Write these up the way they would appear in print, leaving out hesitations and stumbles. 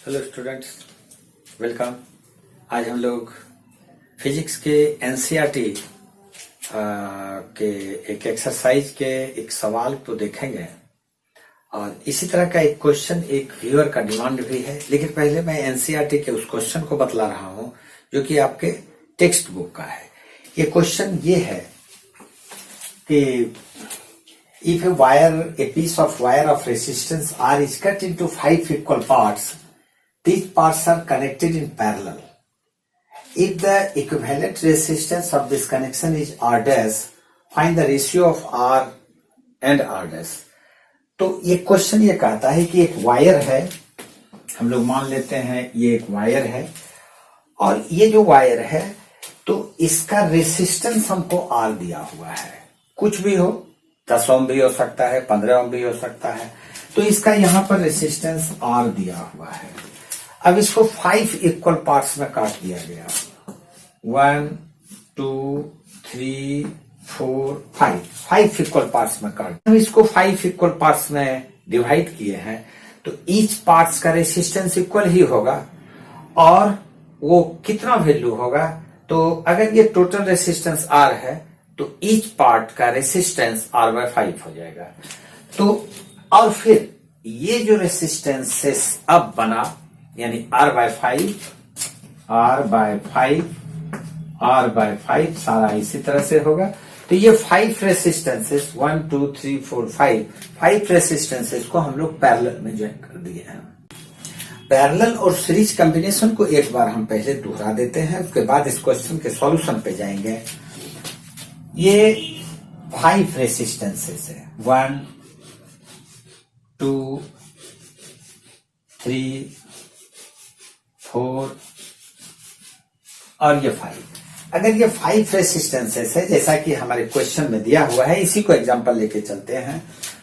Hello students, welcome. आज हम लोग फिजिक्स के एनसीईआरटी के एक एक्सरसाइज के एक सवाल को देखेंगे और इसी तरह का एक क्वेश्चन एक व्यूअर का डिमांड भी है। लेकिन पहले मैं एनसीईआरटी के उस क्वेश्चन को बतला रहा हूं जो कि आपके टेक्स्ट बुक का है। ये क्वेश्चन ये है कि if a piece of wire of resistance R is cut into 5 equal parts, these parts are connected in parallel. If the equivalent resistance of this connection is R dash, find the ratio of R and R dash. तो ये question ये कहता है कि एक wire है, हम लोग मान लेते हैं ये एक वायर है और ये जो वायर है तो इसका रेसिस्टेंस हमको R दिया हुआ है। कुछ भी हो, 10 ओम भी हो सकता है, 15 ओम भी हो सकता है। तो इसका यहाँ पर रेसिस्टेंस R दिया हुआ है। अब इसको 5 इक्वल पार्ट्स में काट दिया गया, 1 2 3 4 5 इक्वल पार्ट्स में काट। अब इसको 5 इक्वल पार्ट्स में डिवाइड किए हैं तो ईच पार्ट्स का रेसिस्टेंस इक्वल ही होगा और वो कितना वैल्यू होगा। तो अगर ये टोटल रेसिस्टेंस R है तो ईच पार्ट का रेसिस्टेंस R/5 हो जाएगा। तो और फिर ये जो रेसिस्टेंस अब बना यानी R/5 सारा इसी तरह से होगा। तो ये 5 रेसिस्टेंसेस 1 2 3 4 5 रेसिस्टेंसेस को हम लोग पैरेलल में ज्वाइन कर दिए हैं। पैरेलल और सीरीज कॉम्बिनेशन को एक बार हम पहले दोहरा देते हैं, उसके बाद इस क्वेश्चन के सॉल्यूशन पे जाएंगे। ये 5 रेसिस्टेंसेस है, 1 2 3 4 और ये 5। अगर ये 5 रेसिस्टेंसेस है जैसा कि हमारे क्वेश्चन में दिया हुआ है, इसी को एग्जांपल लेके चलते हैं।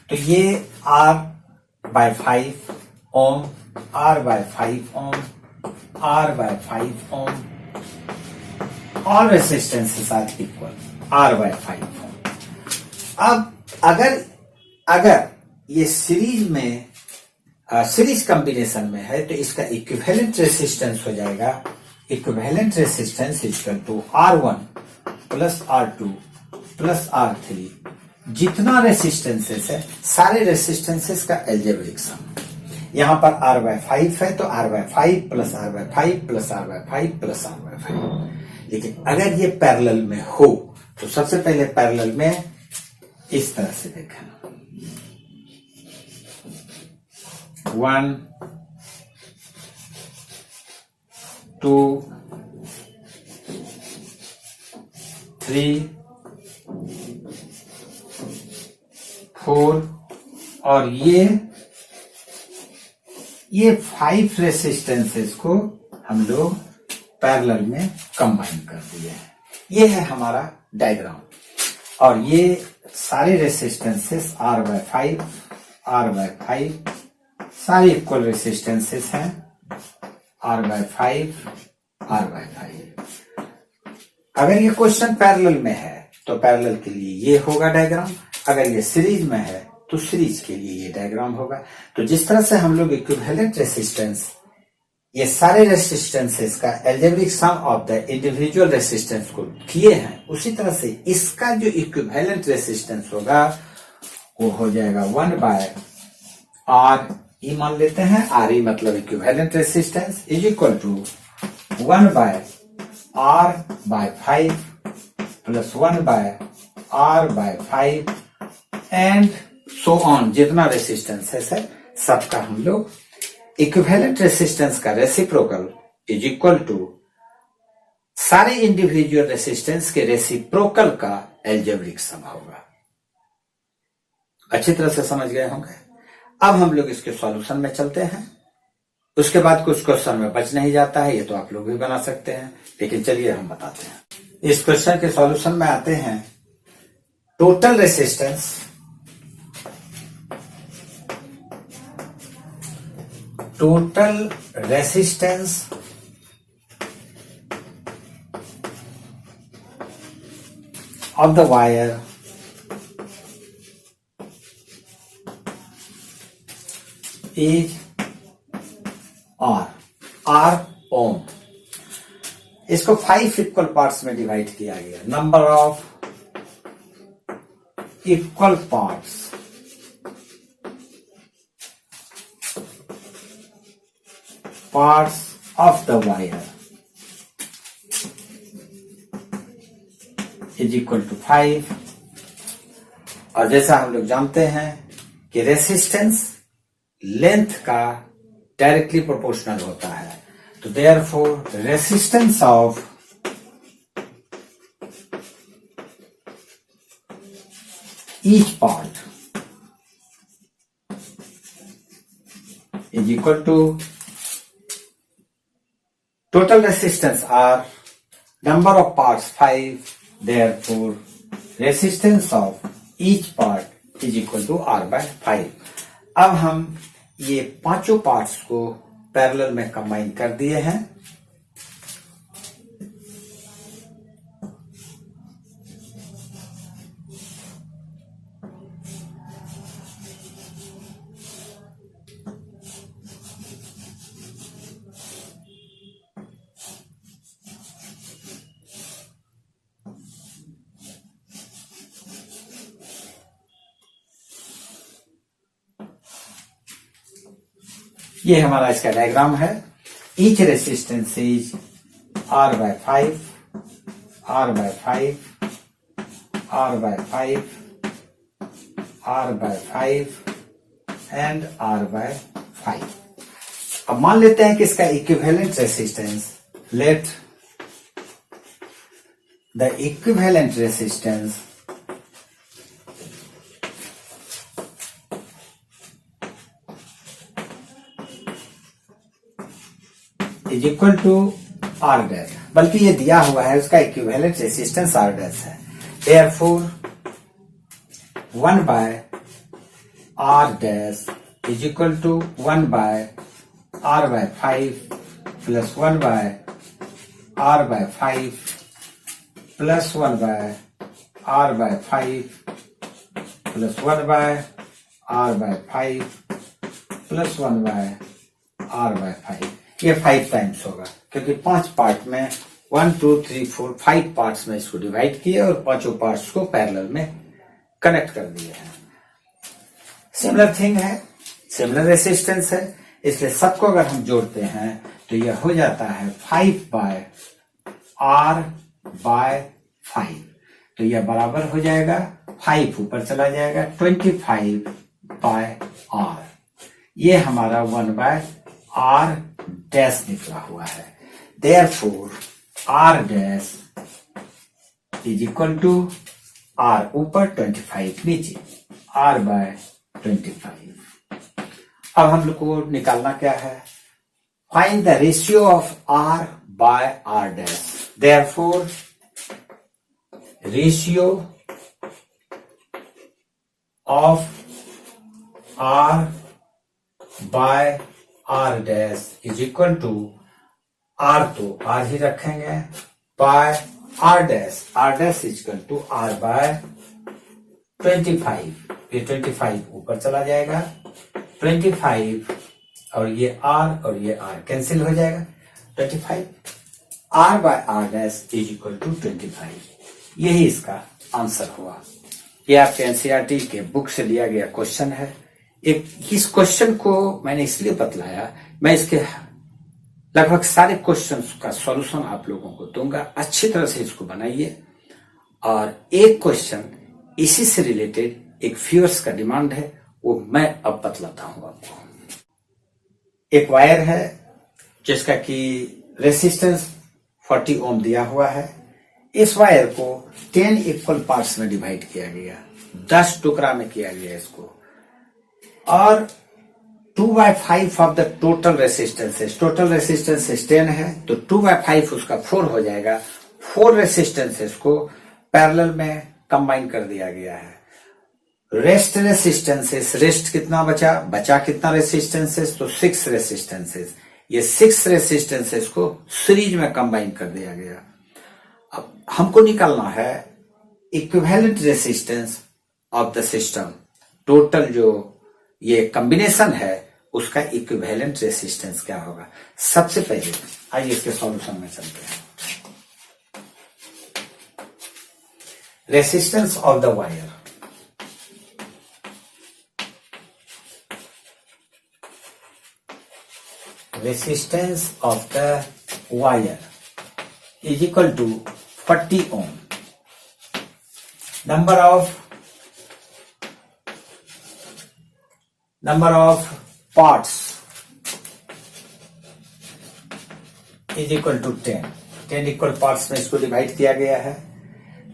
तो ये R/5 Om, R/5 Om, R/5 Om, all resistances are equal, R/5 ओम। अब अगर ये सीरीज में सीरीज कॉम्बिनेशन में है तो इसका इक्विवेलेंट रेसिस्टेंस हो जाएगा, equivalent resistance equal to R1 plus R2 plus R3। जितना रेसिस्टेंसेस है सारे रेसिस्टेंसेस का एल्जेब्रिक सम। यहां पर R/5 है तो R/5 plus R/5 plus R/5 plus R/5। लेकिन अगर ये पैरेलल में हो तो सबसे पहले पैरेलल में इस तरह से देखें, 1 2 3 4 और ये 5 रेसिस्टेंसेस को हम लोग पैरेलल में कंबाइन कर दिए हैं। ये है हमारा डायग्राम और ये सारे रेसिस्टेंसेस R/5 सारे इक्वल रेसिस्टेंसेस हैं, R/5। अगर ये क्वेश्चन पैरेलल में है तो पैरेलल के लिए ये होगा डायग्राम, अगर ये सीरीज में है तो सीरीज के लिए ये डायग्राम होगा। तो जिस तरह से हम लोग इक्विवेलेंट रेसिस्टेंस ये सारे रेसिस्टेंसेस का algebraic some of the individual resistance को किए हैं, उसी तरह से इसका जो इक्विवेलेंट रेसिस्टेंस होगा वो हो जाएगा 1/R ई मान लेते हैं, RE मतलब equivalent resistance is equal to 1/R/5 plus 1/R/5 and so on. जितना रेसिस्टेंस है सबका हम लोग इक्विवेलेंट रेसिस्टेंस का रेसिप्रोकल इज इक्वल टू सारे इंडिविजुअल रेसिस्टेंस के रेसिप्रोकल का एल्जेब्रिक सम होगा। अच्छी तरह से समझ गए होंगे। अब हम लोग इसके सॉल्यूशन में चलते हैं। उसके बाद कुछ क्वेश्चन में बच नहीं जाता है, ये तो आप लोग भी बना सकते हैं, लेकिन चलिए हम बताते हैं। इस क्वेश्चन के सॉल्यूशन में आते हैं। Total resistance of the wire is R ohm. इसको 5 इक्वल पार्ट्स में डिवाइड किया गया। Number of equal parts of the wire is equal to 5। और जैसा हम लोग जानते हैं कि रेसिस्टेंस लेंथ का डायरेक्टली प्रोपोर्शनल होता है, तो therefore resistance of each part is equal to total resistance are number of parts 5, therefore resistance of each part is equal to R by 5। अब हम ये पांचों पार्ट्स को पैरेलल में कंबाइन कर दिए हैं। ये हमारा इसका डायग्राम है। Each resistance is R by 5, R by 5, R by 5, R by 5 and R by 5। अब मान लेते हैं कि इसका equivalent resistance, let the equivalent resistance is equal to R dash, बल्कि ये दिया हुआ है उसका इक्विवेलेंट रेसिस्टेंस R डैश है। Therefore 1 by R dash is equal to 1 by R by 5 plus 1 by R by 5 plus 1 by R by 5 plus 1 by R by 5 plus 1 by R by 5। ये 5 times होगा, क्योंकि 5 part में 1 2 3 4 5 parts में इसको divide किया और पांचों पार्ट्स को पैरेलल में कनेक्ट कर दिए हैं। सिमिलर थिंग है, सिमिलर रेसिस्टेंस है, इसलिए सबको अगर हम जोड़ते हैं तो यह हो जाता है 5 by R by 5। तो यह बराबर हो जाएगा 5 ऊपर चला जाएगा 25 by R। ये हमारा 1 by R डैश निकला हुआ है। Therefore R dash is equal to R ऊपर 25 नीचे, R बाय 25। अब हम लोग को निकालना क्या है? Find the ratio of R by R dash. Therefore ratio of R by R dash is equal to R, तो R ही रखेंगे, by R dash is equal to R by 25। ये 25 ऊपर चला जाएगा, 25 और ये R और ये R कैंसिल हो जाएगा, 25 R by R dash is equal to 25। यही इसका आंसर हुआ। ये आपके एनसीईआरटी के बुक से लिया गया क्वेश्चन है। इस क्वेश्चन को मैंने इसलिए बतलाया, मैं इसके लगभग सारे क्वेश्चंस का सॉल्यूशन आप लोगों को दूंगा। अच्छी तरह से इसको बनाइए। और एक क्वेश्चन इसी से रिलेटेड एक व्यूअर्स का डिमांड है, वो मैं अब बतलाता हूं आपको। एक वायर है जिसका कि रेसिस्टेंस 40 ओम दिया हुआ है। इस वायर को 10 इक्वल पार्ट्स में डिवाइड किया गया, 10 टुकड़ा में किया गया इसको, और 2/5 of the total resistance. Total resistance 10 है, तो 2/5 उसका 4 हो जाएगा। 4 रेसिस्टेंसेस को पैरेलल में कंबाइन कर दिया गया है। रेस्ट रेसिस्टेंसेस, रेस्ट कितना बचा कितना रेसिस्टेंसेस, तो 6 रेसिस्टेंसेस। ये 6 रेसिस्टेंसेस को सीरीज में कंबाइन कर दिया गया। अब हमको निकालना है equivalent resistance of the system. Total जो ये कॉम्बिनेशन है उसका इक्विवेलेंट रेसिस्टेंस क्या होगा। सबसे पहले आइए इसके सॉल्यूशन में चलते हैं। Resistance of the wire, resistance of the wire is equal to 40 ohm. Number of parts is equal to 10. 10 equal parts में इसको डिवाइड किया गया है।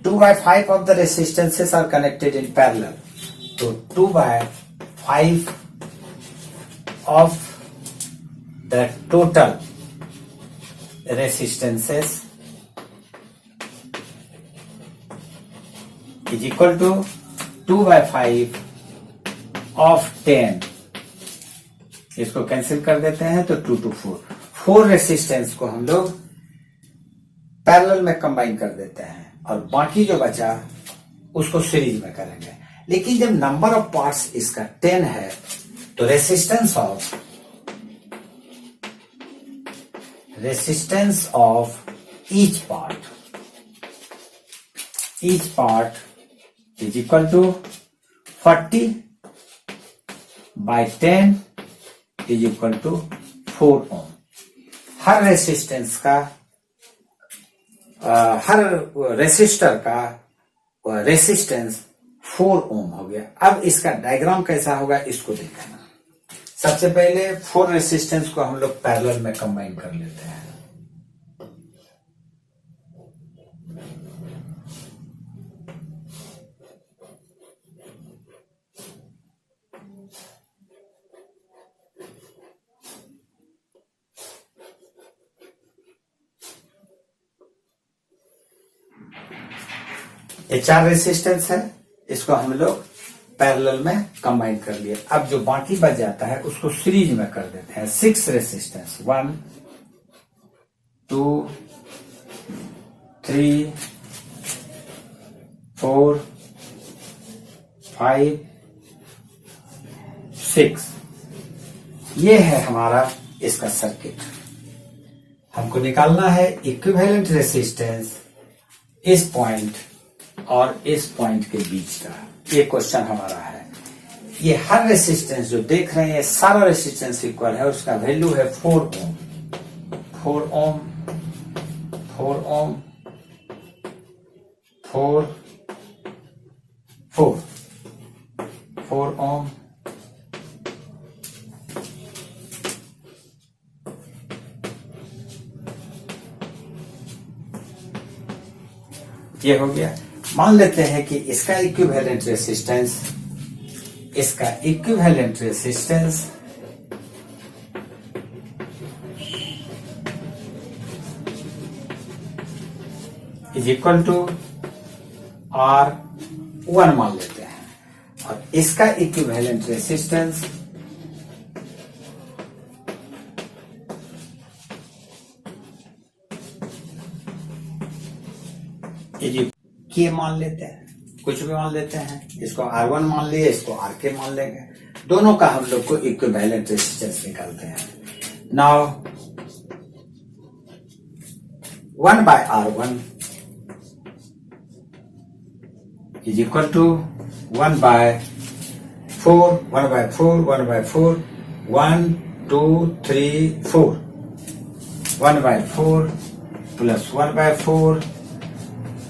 2/5 of the resistances are connected in parallel. तो 2/5 of the total resistances is equal to 2/5 of 10। इसको cancel कर देते हैं तो 2 to 4। 4 रेसिस्टेंस को हम लोग पैरेलल में कंबाइन कर देते हैं और बाकी जो बचा उसको सीरीज में करेंगे। लेकिन जब नंबर ऑफ पार्ट्स इसका 10 है तो resistance of each part is equal to 40 by 10 is equal to 4 ohm। Her resistance का हर रेसिस्टर का रेसिस्टेंस 4 ओम हो गया। अब इसका डायग्राम कैसा होगा इसको देखना। सबसे पहले 4 रेसिस्टेंस को हम लोग पैरेलल में कंबाइन कर लेते हैं। ये 4 रेसिस्टेंस है, इसको हम लोग पैरेलल में कंबाइन कर लिए। अब जो बाकी बच जाता है उसको सीरीज में कर देते हैं। 6 रेसिस्टेंस 1 2 3 4 5 6। ये है हमारा इसका सर्किट। हमको निकालना है इक्विवेलेंट रेसिस्टेंस इस पॉइंट और इस पॉइंट के बीच का। ये क्वेश्चन हमारा है। ये हर रेसिस्टेंस जो देख रहे हैं सारा रेसिस्टेंस इक्वल है, उसका वैल्यू है 4 ओम 4 ओम 4 ओम 4 4 4 ओम 4 हो गया। मान लेते हैं कि इसका equivalent resistance is equal to R1 मान लेते हैं और इसका इक्विवेलेंट रेसिस्टेंस के मान लेते हैं, कुछ भी मान लेते हैं। इसको R1 मान लिए, इसको RK मान लेंगे। दोनों का हम लोग को इक्विवेलेंट रेसिस्टेंस निकालते हैं। Now 1/R1 is equal to 1/4 1 2 3 4 1/4 plus 1/4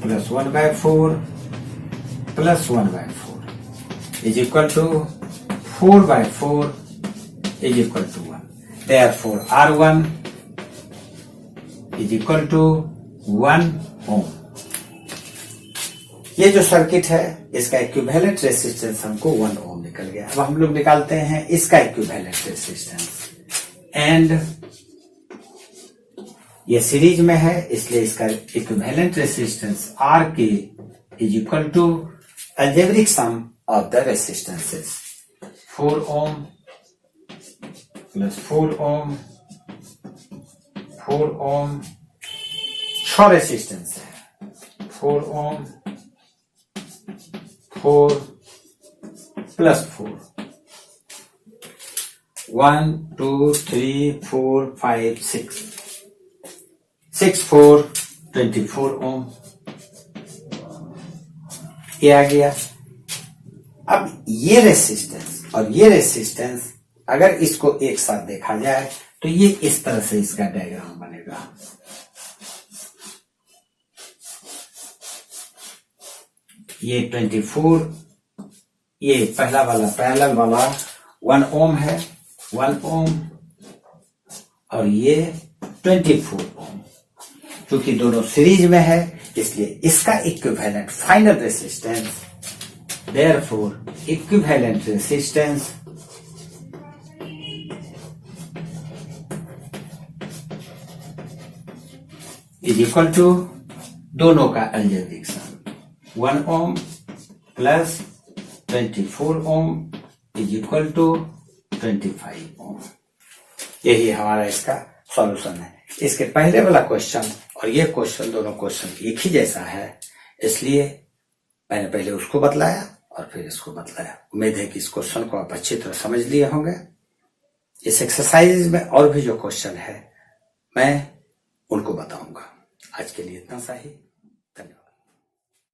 plus 1/4 plus 1/4 is equal to 4/4 is equal to 1. Therefore, R1 is equal to 1 ohm. ये जो सर्किट है इसका इक्विवेलेंट रेसिस्टेंस हमको 1 ओम निकल गया। अब हम लोग निकालते हैं इसका इक्विवेलेंट रेसिस्टेंस एंड ये सीरीज में है इसलिए इसका इक्विवेलेंट रेसिस्टेंस आर के is equal to algebraic sum of the resistances 4 ohm plus 4 ohm 4 ohm 6 resistance है 4 ओम 4 प्लस 4 1 2 3 4 5 6 6 4 24 ओम ये आ गया। अब ये रेसिस्टेंस और ये रेसिस्टेंस अगर इसको एक साथ देखा जाए तो ये इस तरह से इसका डायग्राम बनेगा। ये 24, ये पहला वाला पैरेलल वाला 1 ओम है, 1 ओम, और ये 24 ओम। क्योंकि दोनों सीरीज में है इसलिए इसका equivalent final resistance, therefore equivalent resistance is equal to दोनों का algebraic sum 1 ohm plus 24 ohm is equal to 25 ohm. यही हमारा इसका सॉल्यूशन है। इसके पहले वाला क्वेश्चन और ये क्वेश्चन, दोनों क्वेश्चन एक ही जैसा है, इसलिए मैंने पहले उसको बतलाया और फिर इसको बतलाया। उम्मीद है कि इस क्वेश्चन को आप अच्छी तरह समझ लिए होंगे। इस एक्सरसाइज में और भी जो क्वेश्चन है मैं उनको बताऊंगा। आज के लिए इतना सा ही।